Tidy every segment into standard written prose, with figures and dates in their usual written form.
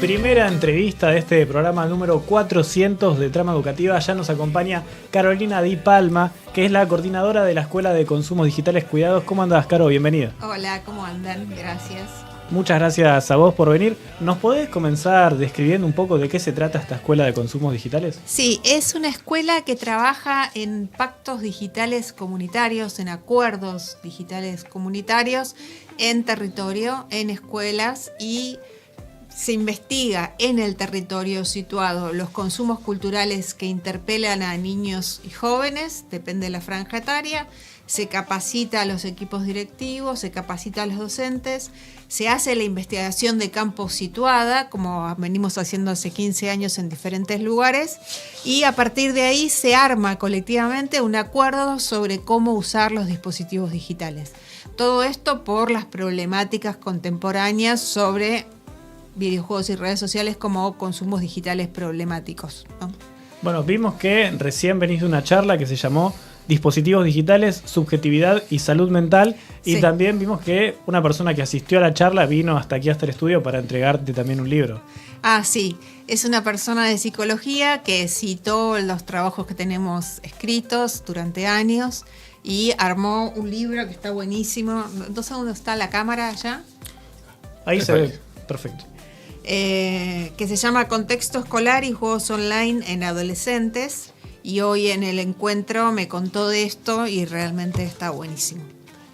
Primera entrevista de este programa número 400 de Trama Educativa. Ya nos acompaña Carolina Di Palma, que es la coordinadora de la Escuela de Consumos Digitales Cuidados. ¿Cómo andás, Caro? Bienvenida. Hola, ¿cómo andan? Gracias. Muchas gracias a vos por venir. ¿Nos podés comenzar describiendo un poco de qué se trata esta Escuela de Consumos Digitales? Sí, es una escuela que trabaja en pactos digitales comunitarios, en acuerdos digitales comunitarios, en territorio, en escuelas, y se investiga en el territorio situado los consumos culturales que interpelan a niños y jóvenes, depende de la franja etaria, se capacita a los equipos directivos, se capacita a los docentes, se hace la investigación de campo situada, como venimos haciendo hace 15 años en diferentes lugares, y a partir de ahí se arma colectivamente un acuerdo sobre cómo usar los dispositivos digitales. Todo esto por las problemáticas contemporáneas sobre videojuegos y redes sociales como consumos digitales problemáticos, ¿no? Bueno, vimos que recién venís de una charla que se llamó Dispositivos Digitales, Subjetividad y Salud Mental, y Sí. también vimos que una persona que asistió a la charla vino hasta aquí, hasta el estudio, para entregarte también un libro. Ah, sí, es una persona de psicología que citó los trabajos que tenemos escritos durante años y armó un libro que está buenísimo. ¿No sé dónde está la cámara allá? Ahí se ve, perfecto. Que se llama Contexto Escolar y Juegos Online en Adolescentes, y hoy en el encuentro me contó de esto y realmente está buenísimo.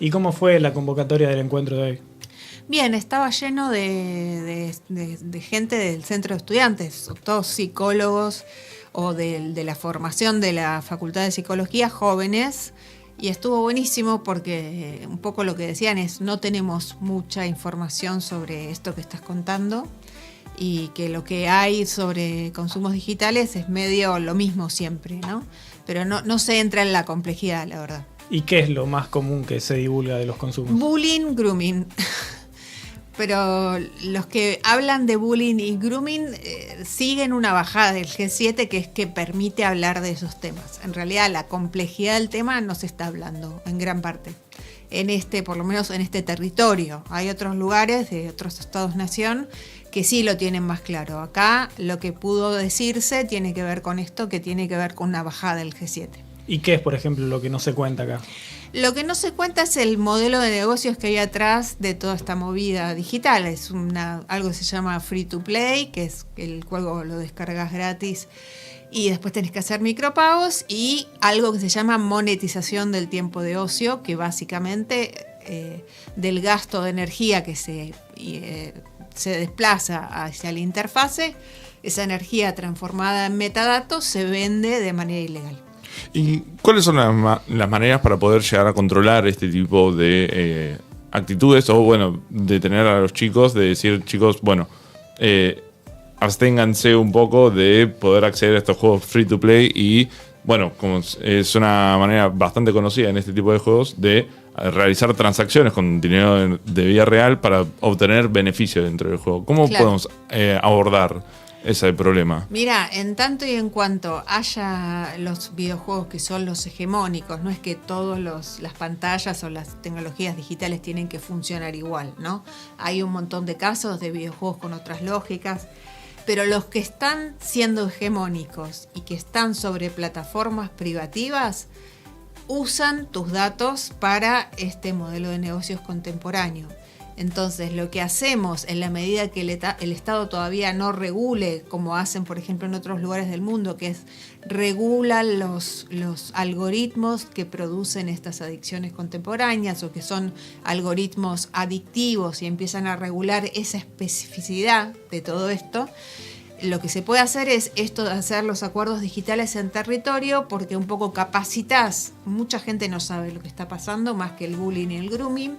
¿Y cómo fue la convocatoria del encuentro de hoy? Bien, estaba lleno de gente del centro de estudiantes, todos psicólogos o de la formación de la Facultad de Psicología, jóvenes, y estuvo buenísimo porque un poco lo que decían es: no tenemos mucha información sobre esto que estás contando, y que lo que hay sobre consumos digitales es medio lo mismo siempre, ¿no? Pero no se entra en la complejidad, la verdad. ¿Y qué es lo más común que se divulga de los consumos? Bullying, grooming. Pero los que hablan de bullying y grooming siguen una bajada del G7, que es que permite hablar de esos temas. En realidad la complejidad del tema no se está hablando en gran parte. Por lo menos en este territorio. Hay otros lugares de otros estados-nación que sí lo tienen más claro. Acá lo que pudo decirse tiene que ver con esto, que tiene que ver con una bajada del G7. ¿Y qué es, por ejemplo, lo que no se cuenta acá? Lo que no se cuenta es el modelo de negocios que hay atrás de toda esta movida digital. Es algo que se llama free to play, que es el juego lo descargas gratis y después tenés que hacer micropagos, y algo que se llama monetización del tiempo de ocio, que básicamente del gasto de energía que se desplaza hacia la interfase, esa energía transformada en metadatos se vende de manera ilegal. ¿Y cuáles son las maneras para poder llegar a controlar este tipo de actitudes? O bueno, de tener a los chicos, de decir: chicos, bueno, absténganse un poco de poder acceder a estos juegos free to play. Y bueno, como es una manera bastante conocida en este tipo de juegos de realizar transacciones con dinero de vida real para obtener beneficios dentro del juego. ¿Cómo podemos abordar ese problema? Mira, en tanto y en cuanto haya los videojuegos que son los hegemónicos, no es que todas las pantallas o las tecnologías digitales tienen que funcionar igual, ¿no? Hay un montón de casos de videojuegos con otras lógicas, pero los que están siendo hegemónicos y que están sobre plataformas privativas usan tus datos para este modelo de negocios contemporáneo. Entonces, lo que hacemos en la medida que el Estado todavía no regule, como hacen, por ejemplo, en otros lugares del mundo, que es regulan los algoritmos que producen estas adicciones contemporáneas, o que son algoritmos adictivos, y empiezan a regular esa especificidad de todo esto. Lo que se puede hacer es esto de hacer los acuerdos digitales en territorio, porque un poco capacitas. Mucha gente no sabe lo que está pasando, más que el bullying y el grooming.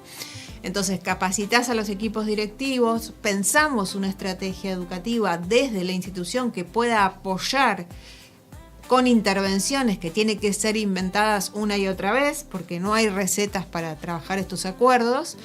Entonces capacitas a los equipos directivos, pensamos una estrategia educativa desde la institución que pueda apoyar con intervenciones que tienen que ser inventadas una y otra vez, porque no hay recetas para trabajar estos acuerdos.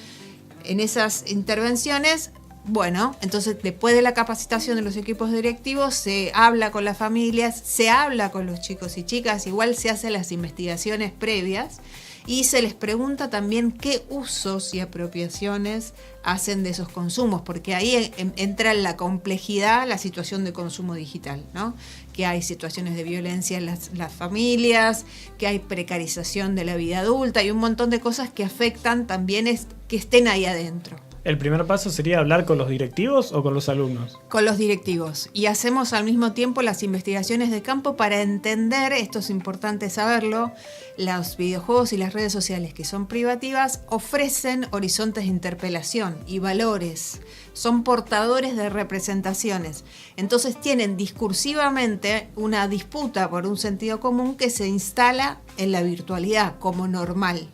En esas intervenciones, bueno, entonces después de la capacitación de los equipos directivos se habla con las familias, se habla con los chicos y chicas, igual se hacen las investigaciones previas. y se les pregunta también qué usos y apropiaciones hacen de esos consumos, porque ahí entra en la complejidad la situación de consumo digital, ¿no? Que hay situaciones de violencia en las familias, que hay precarización de la vida adulta y un montón de cosas que afectan también que estén ahí adentro. ¿El primer paso sería hablar con los directivos o con los alumnos? Con los directivos. Y hacemos al mismo tiempo las investigaciones de campo para entender, esto es importante saberlo, los videojuegos y las redes sociales que son privativas ofrecen horizontes de interpelación y valores. Son portadores de representaciones. Entonces tienen discursivamente una disputa por un sentido común que se instala en la virtualidad como normal,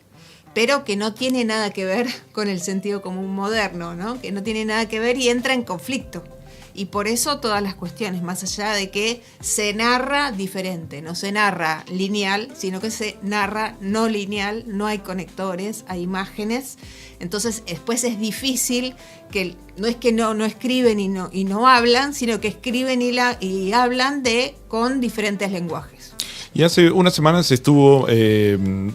pero que no tiene nada que ver con el sentido común moderno, ¿no? Que no tiene nada que ver y entra en conflicto. Y por eso todas las cuestiones, más allá de que se narra diferente, no se narra lineal, sino que se narra no lineal, no hay conectores, hay imágenes. Entonces después es difícil, que no es que no escriben y no hablan, sino que escriben y hablan con diferentes lenguajes. Y hace unas semanas estuvo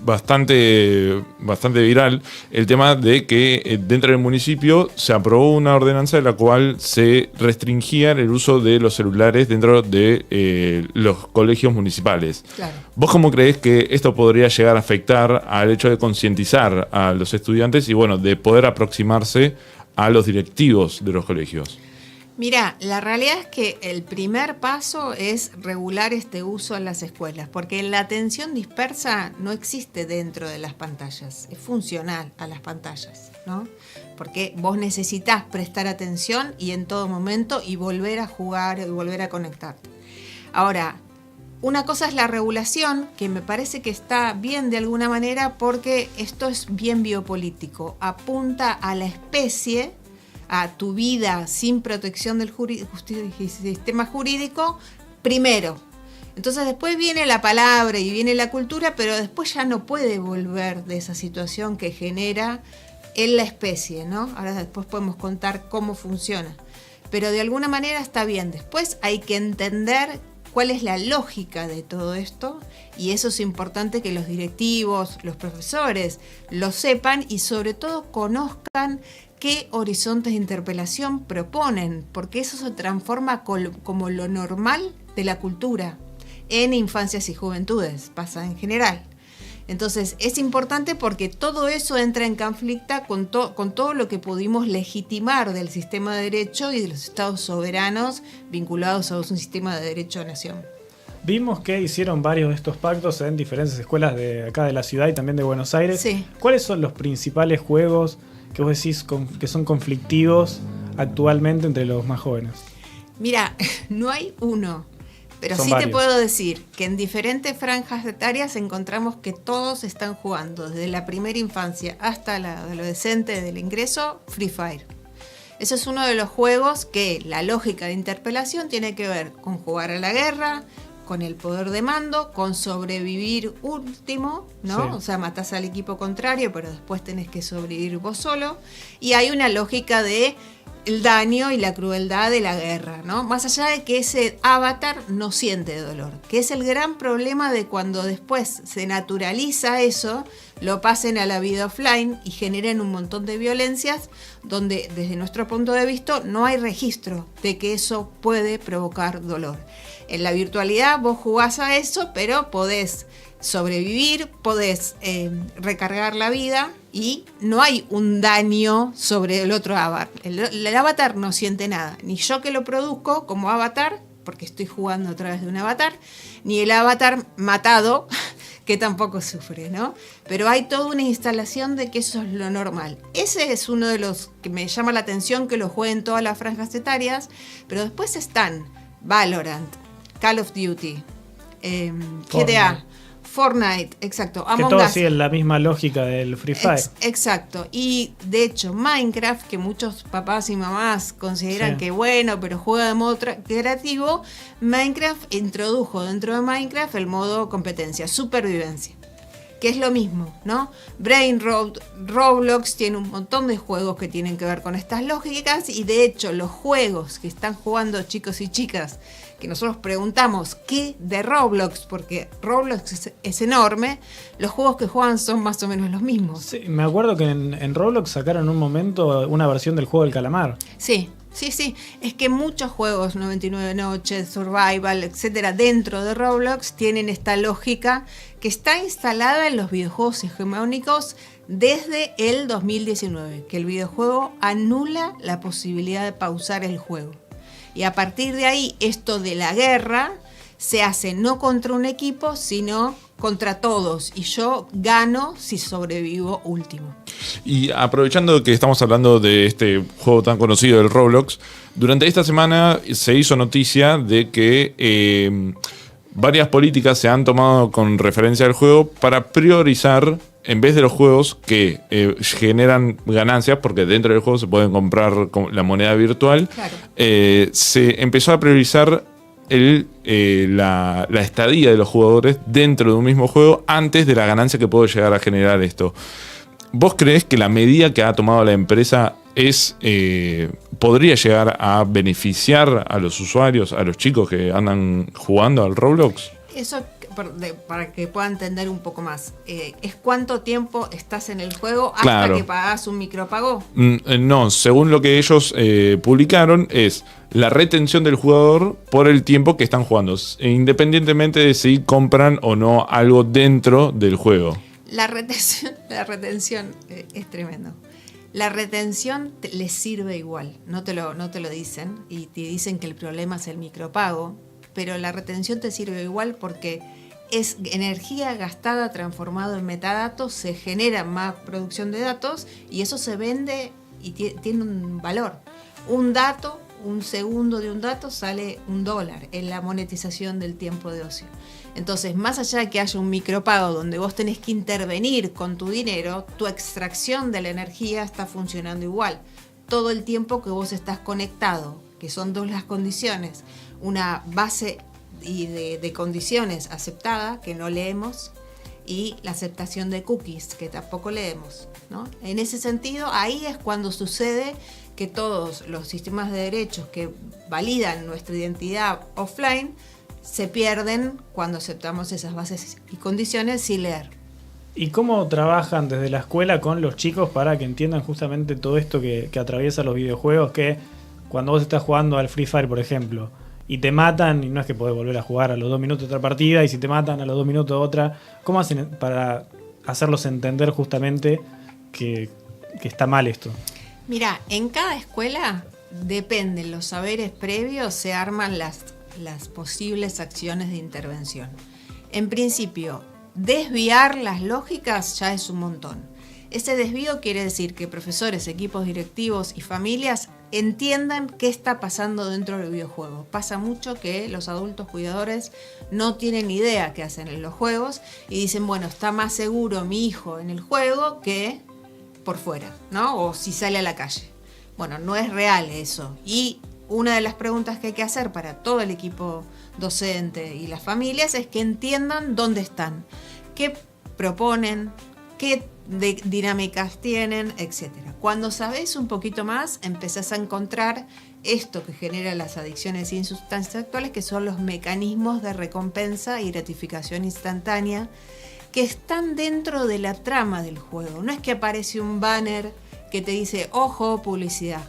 bastante viral el tema de que dentro del municipio se aprobó una ordenanza de la cual se restringía el uso de los celulares dentro de los colegios municipales. Claro. ¿Vos cómo creés que esto podría llegar a afectar al hecho de concientizar a los estudiantes y bueno, de poder aproximarse a los directivos de los colegios? Mira, la realidad es que el primer paso es regular este uso en las escuelas, porque la atención dispersa no existe dentro de las pantallas, es funcional a las pantallas, ¿no? Porque vos necesitas prestar atención y en todo momento y volver a jugar y volver a conectarte. Ahora, una cosa es la regulación, que me parece que está bien de alguna manera porque esto es bien biopolítico, apunta a la especie, a tu vida sin protección del sistema jurídico primero. Entonces después viene la palabra y viene la cultura, pero después ya no puede volver de esa situación que genera en la especie, ¿no? Ahora después podemos contar cómo funciona. Pero de alguna manera está bien. Después hay que entender cuál es la lógica de todo esto, y eso es importante que los directivos, los profesores lo sepan y sobre todo conozcan qué horizontes de interpelación proponen, porque eso se transforma como lo normal de la cultura en infancias y juventudes, pasa en general. Entonces es importante porque todo eso entra en conflicto con todo lo que pudimos legitimar del sistema de derecho y de los estados soberanos vinculados a un sistema de derecho de nación. Vimos que hicieron varios de estos pactos en diferentes escuelas de acá de la ciudad y también de Buenos Aires. Sí. ¿Cuáles son los principales juegos que vos decís que son conflictivos actualmente entre los más jóvenes? Mira, no hay uno, pero Son sí varios. te puedo decir que en diferentes franjas etarias encontramos que todos están jugando, desde la primera infancia hasta la adolescente del ingreso, Free Fire. Ese es uno de los juegos que la lógica de interpelación tiene que ver con jugar a la guerra, con el poder de mando, con sobrevivir último, ¿no? Sí. O sea, matás al equipo contrario, pero después tenés que sobrevivir vos solo. Y hay una lógica de el daño y la crueldad de la guerra, ¿no? Más allá de que ese avatar no siente dolor, que es el gran problema de cuando después se naturaliza eso, lo pasen a la vida offline y generen un montón de violencias donde desde nuestro punto de vista no hay registro de que eso puede provocar dolor. En la virtualidad vos jugás a eso, pero podés sobrevivir, podés recargar la vida y no hay un daño sobre el otro avatar. El avatar no siente nada, ni yo que lo produzco como avatar, porque estoy jugando a través de un avatar, ni el avatar matado, que tampoco sufre, ¿no? Pero hay toda una instalación de que eso es lo normal. Ese es uno de los que me llama la atención, que lo jueguen todas las franjas etarias, pero después están Valorant, Call of Duty, GTA, Fortnite, exacto. Que Among todos Us. siguen la misma lógica del Free Fire. Exacto. Y de hecho, Minecraft, que muchos papás y mamás consideran Sí. que bueno, pero juega de modo creativo, Minecraft introdujo dentro de Minecraft el modo competencia, supervivencia. que es lo mismo, ¿no? Brain Road, Roblox tiene un montón de juegos que tienen que ver con estas lógicas, y de hecho los juegos que están jugando chicos y chicas, que nosotros preguntamos qué de Roblox, porque Roblox es enorme, los juegos que juegan son más o menos los mismos. Sí, me acuerdo que en Roblox sacaron en un momento una versión del juego del calamar. Sí. Es que muchos juegos, 99 Noches, Survival, etcétera, dentro de Roblox tienen esta lógica que está instalada en los videojuegos hegemónicos desde el 2019, que el videojuego anula la posibilidad de pausar el juego. Y a partir de ahí, esto de la guerra se hace no contra un equipo, sino contra todos. Y yo gano si sobrevivo último. Y aprovechando que estamos hablando de este juego tan conocido del Roblox, durante esta semana se hizo noticia de que varias políticas se han tomado con referencia al juego para priorizar, en vez de los juegos que generan ganancias, porque dentro del juego se pueden comprar la moneda virtual, Claro. Se empezó a priorizar la estadía de los jugadores dentro de un mismo juego antes de la ganancia que puede llegar a generar esto. ¿Vos creés que la medida que ha tomado la empresa podría llegar a beneficiar a los usuarios, a los chicos que andan jugando al Roblox? Eso, para que pueda entender un poco más, es cuánto tiempo estás en el juego hasta Claro. que pagás un micropago. No, según lo que ellos publicaron, es la retención del jugador por el tiempo que están jugando, independientemente de si compran o no algo dentro del juego. La retención es tremendo. La retención les sirve igual, no te lo dicen, y te dicen que el problema es el micropago, pero la retención te sirve igual porque es energía gastada transformado en metadatos, se genera más producción de datos y eso se vende y tiene un valor. Un dato, un segundo de un dato sale $1 en la monetización del tiempo de ocio. Entonces, más allá de que haya un micropago donde vos tenés que intervenir con tu dinero, tu extracción de la energía está funcionando igual. Todo el tiempo que vos estás conectado, que son dos las condiciones, una base de condiciones aceptada, que no leemos, y la aceptación de cookies, que tampoco leemos, ¿no? En ese sentido, ahí es cuando sucede que todos los sistemas de derechos que validan nuestra identidad offline se pierden cuando aceptamos esas bases y condiciones sin leer. ¿Y cómo trabajan desde la escuela con los chicos para que entiendan justamente todo esto que atraviesa los videojuegos? Que cuando vos estás jugando al Free Fire, por ejemplo, y te matan, y no es que podés volver a jugar a los 2 minutos otra partida, y si te matan a los 2 minutos otra, ¿cómo hacen para hacerlos entender justamente que está mal esto? Mira, en cada escuela dependen los saberes previos, se arman las posibles acciones de intervención. En principio, desviar las lógicas ya es un montón. Ese desvío quiere decir que profesores, equipos directivos y familias entiendan qué está pasando dentro del videojuego. Pasa mucho que los adultos cuidadores no tienen idea qué hacen en los juegos y dicen, bueno, está más seguro mi hijo en el juego que por fuera, ¿no? O si sale a la calle. Bueno, no es real eso. Y una de las preguntas que hay que hacer para todo el equipo docente y las familias es que entiendan dónde están, qué proponen, qué dinámicas tienen, etc. Cuando sabes un poquito más, empezás a encontrar esto que genera las adicciones sin sustancias actuales, que son los mecanismos de recompensa y gratificación instantánea que están dentro de la trama del juego. No es que aparece un banner que te dice, ojo, publicidad,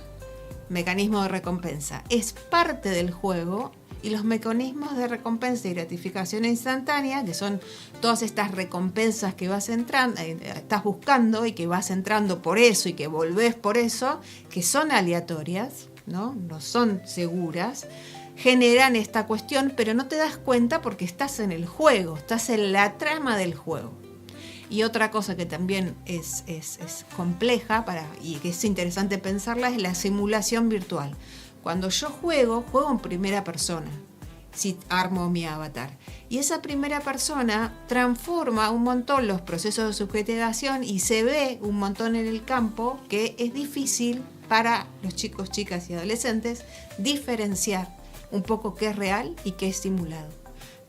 mecanismo de recompensa. Es parte del juego. Y los mecanismos de recompensa y gratificación instantánea, que son todas estas recompensas que vas entrando, estás buscando y que vas entrando por eso y que volvés por eso, que son aleatorias, ¿no? No son seguras, generan esta cuestión, pero no te das cuenta porque estás en el juego, estás en la trama del juego. Y otra cosa que también es compleja y que es interesante pensarla es la simulación virtual. Cuando yo juego en primera persona, si armo mi avatar. Y esa primera persona transforma un montón los procesos de subjetivación y se ve un montón en el campo que es difícil para los chicos, chicas y adolescentes diferenciar un poco qué es real y qué es simulado.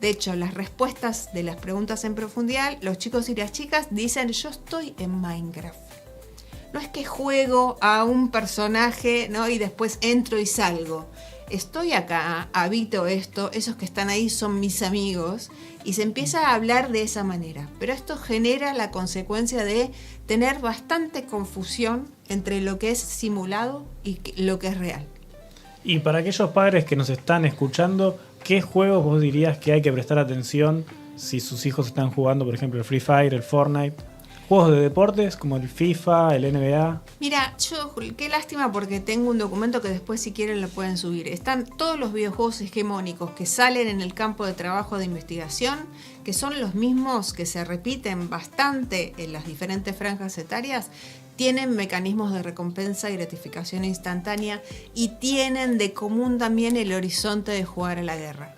De hecho, las respuestas de las preguntas en profundidad, los chicos y las chicas dicen, yo estoy en Minecraft. No es que juego a un personaje, ¿no? Y después entro y salgo. Estoy acá, habito esto, esos que están ahí son mis amigos, y se empieza a hablar de esa manera. Pero esto genera la consecuencia de tener bastante confusión entre lo que es simulado y lo que es real. Y para aquellos padres que nos están escuchando, ¿qué juegos vos dirías que hay que prestar atención si sus hijos están jugando, por ejemplo, el Free Fire, el Fortnite? Juegos de deportes como el FIFA, el NBA. Mira, qué lástima porque tengo un documento que después si quieren lo pueden subir. Están todos los videojuegos hegemónicos que salen en el campo de trabajo de investigación, que son los mismos que se repiten bastante en las diferentes franjas etarias, tienen mecanismos de recompensa y gratificación instantánea y tienen de común también el horizonte de jugar a la guerra,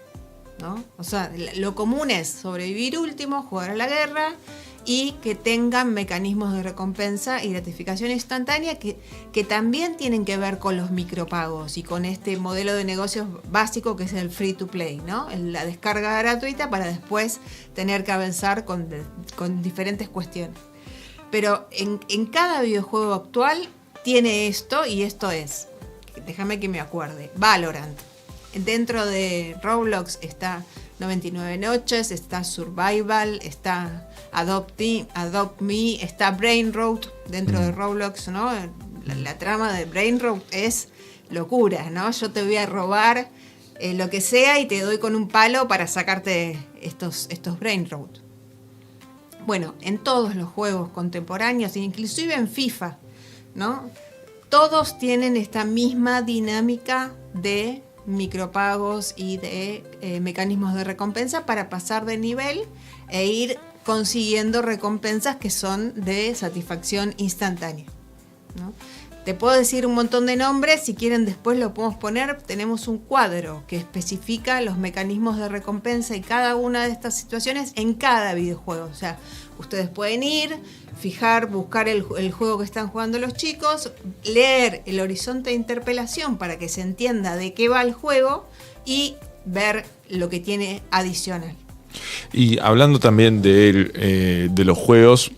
¿no? O sea, lo común es sobrevivir último, jugar a la guerra y que tengan mecanismos de recompensa y gratificación instantánea que también tienen que ver con los micropagos y con este modelo de negocios básico que es el free to play, ¿no? La descarga gratuita para después tener que avanzar con diferentes cuestiones. Pero en cada videojuego actual tiene esto, y esto es, déjame que me acuerde, Valorant. Dentro de Roblox está 99 Noches, está Survival, está Adopt Me, está Brainroad dentro de Roblox, ¿no? La trama de Brainroad es locura, ¿no? Yo te voy a robar lo que sea y te doy con un palo para sacarte estos Brainroad. Bueno, en todos los juegos contemporáneos, inclusive en FIFA, ¿no? Todos tienen esta misma dinámica de micropagos y de mecanismos de recompensa para pasar de nivel e ir consiguiendo recompensas que son de satisfacción instantánea, ¿no? Te puedo decir un montón de nombres, si quieren después lo podemos poner. Tenemos un cuadro que especifica los mecanismos de recompensa y cada una de estas situaciones en cada videojuego. O sea, ustedes pueden ir, buscar el juego que están jugando los chicos, leer el horizonte de interpelación para que se entienda de qué va el juego y ver lo que tiene adicional. Y hablando también de los juegos,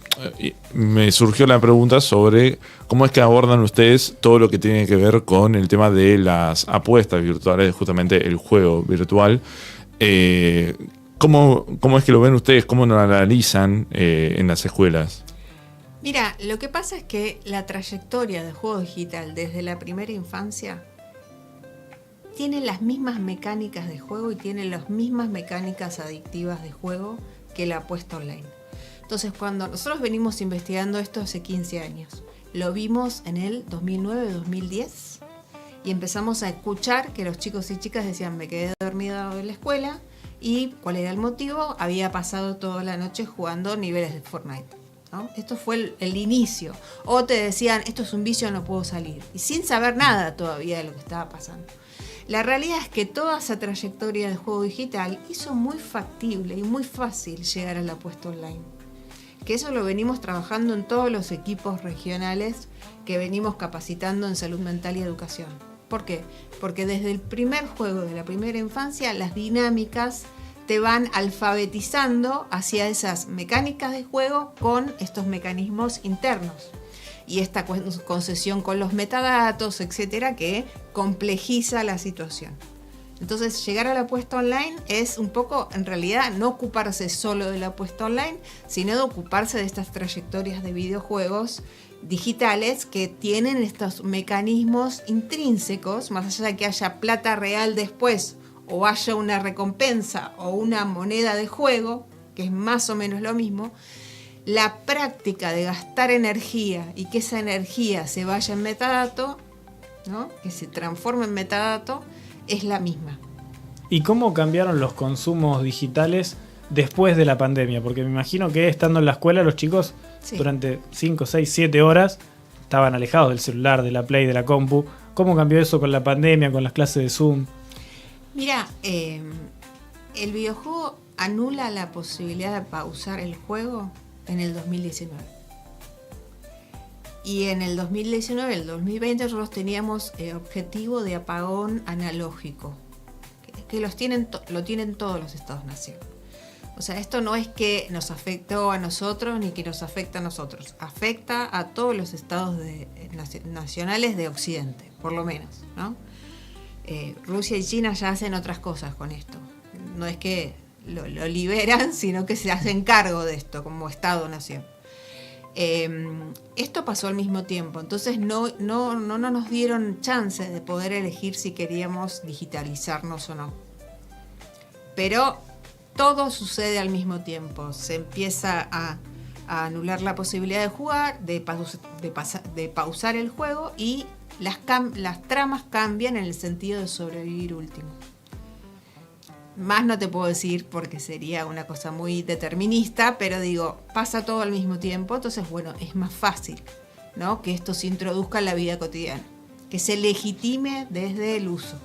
me surgió la pregunta sobre cómo es que abordan ustedes todo lo que tiene que ver con el tema de las apuestas virtuales, justamente el juego virtual. ¿Cómo es que lo ven ustedes? ¿Cómo lo analizan en las escuelas? Mira, lo que pasa es que la trayectoria del juego digital desde la primera infancia tiene las mismas mecánicas de juego y tiene las mismas mecánicas adictivas de juego que la apuesta online. Entonces, cuando nosotros venimos investigando esto hace 15 años, lo vimos en el 2009-2010 y empezamos a escuchar que los chicos y chicas decían, me quedé dormido en la escuela, y ¿cuál era el motivo? Había pasado toda la noche jugando niveles de Fortnite, ¿no? Esto fue el inicio. O te decían, esto es un vicio, no puedo salir. Y sin saber nada todavía de lo que estaba pasando. La realidad es que toda esa trayectoria del juego digital hizo muy factible y muy fácil llegar a la apuesta online. Que eso lo venimos trabajando en todos los equipos regionales que venimos capacitando en salud mental y educación. ¿Por qué? Porque desde el primer juego de la primera infancia las dinámicas te van alfabetizando hacia esas mecánicas de juego con estos mecanismos internos. Y esta concesión con los metadatos, etcétera, que complejiza la situación. Entonces, llegar a la apuesta online es un poco, en realidad, no ocuparse solo de la apuesta online, sino de ocuparse de estas trayectorias de videojuegos digitales que tienen estos mecanismos intrínsecos, más allá de que haya plata real después, o haya una recompensa o una moneda de juego, que es más o menos lo mismo. La práctica de gastar energía y que esa energía se vaya en metadato, ¿no? Que se transforme en metadato, es la misma. ¿Y cómo cambiaron los consumos digitales después de la pandemia? Porque me imagino que estando en la escuela los chicos durante 5, 6, 7 horas estaban alejados del celular, de la Play, de la compu. ¿Cómo cambió eso con la pandemia, con las clases de Zoom? Mira, el videojuego anula la posibilidad de pausar el juego en el 2019. Y en el 2019, el 2020, nosotros teníamos objetivo de apagón analógico. que lo tienen todos los Estados-nación. O sea, esto no es que nos afectó a nosotros ni que nos afecta a nosotros. Afecta a todos los estados nacionales de Occidente, por lo menos, ¿no? Rusia y China ya hacen otras cosas con esto. No es que lo liberan, sino que se hacen cargo de esto como Estado-nación. Esto pasó al mismo tiempo, entonces no nos dieron chance de poder elegir si queríamos digitalizarnos o no. Pero todo sucede al mismo tiempo. Se empieza a anular la posibilidad de jugar, de pausar el juego, y las tramas cambian en el sentido de sobrevivir último. Más no te puedo decir porque sería una cosa muy determinista, pero digo, pasa todo al mismo tiempo, entonces bueno, es más fácil, ¿no?, que esto se introduzca en la vida cotidiana, que se legitime desde el uso.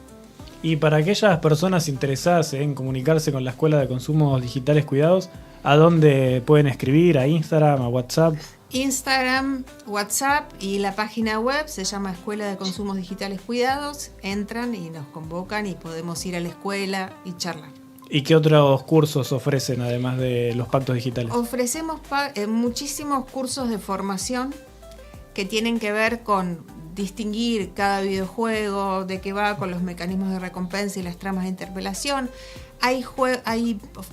Y para aquellas personas interesadas en comunicarse con la Escuela de Consumos Digitales Cuidados, ¿a dónde pueden escribir? ¿A Instagram, a WhatsApp? Instagram, WhatsApp, y la página web se llama Escuela de Consumos Digitales Cuidados. Entran y nos convocan y podemos ir a la escuela y charlar. ¿Y qué otros cursos ofrecen además de los pactos digitales? Ofrecemos muchísimos cursos de formación que tienen que ver con distinguir cada videojuego, de qué va, con los mecanismos de recompensa y las tramas de interpelación. Hay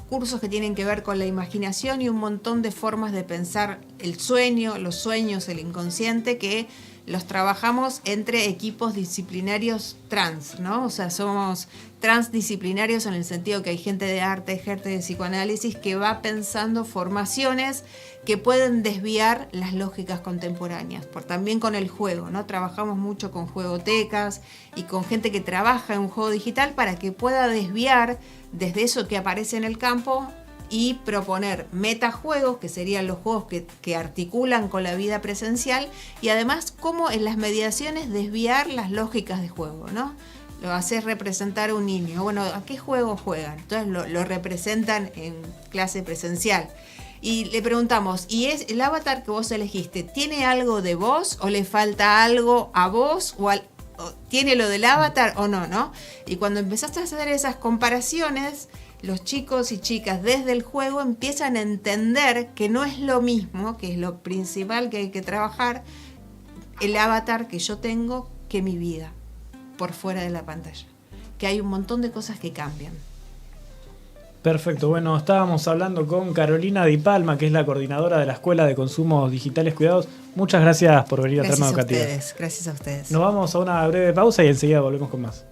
cursos que tienen que ver con la imaginación y un montón de formas de pensar el sueño, los sueños, el inconsciente, que los trabajamos entre equipos disciplinarios trans, ¿no? O sea, somos transdisciplinarios en el sentido que hay gente de arte, gente de psicoanálisis que va pensando formaciones que pueden desviar las lógicas contemporáneas, también con el juego, ¿no? Trabajamos mucho con juegotecas y con gente que trabaja en un juego digital para que pueda desviar desde eso que aparece en el campo y proponer metajuegos, que serían los juegos que articulan con la vida presencial, y además cómo en las mediaciones desviar las lógicas de juego, ¿no? Lo haces representar a un niño. Bueno, ¿a qué juego juegan? Entonces lo representan en clase presencial. Y le preguntamos, ¿y es el avatar que vos elegiste, tiene algo de vos o le falta algo a vos o tiene lo del avatar o no, ¿no? Y cuando empezaste a hacer esas comparaciones, los chicos y chicas desde el juego empiezan a entender que no es lo mismo, que es lo principal que hay que trabajar, el avatar que yo tengo, que mi vida por fuera de la pantalla. Que hay un montón de cosas que cambian. Perfecto, bueno, estábamos hablando con Carolina Di Palma, que es la coordinadora de la Escuela de Consumos Digitales Cuidados. Muchas gracias por venir a Trama Educativa. Gracias a ustedes. Nos vamos a una breve pausa y enseguida volvemos con más.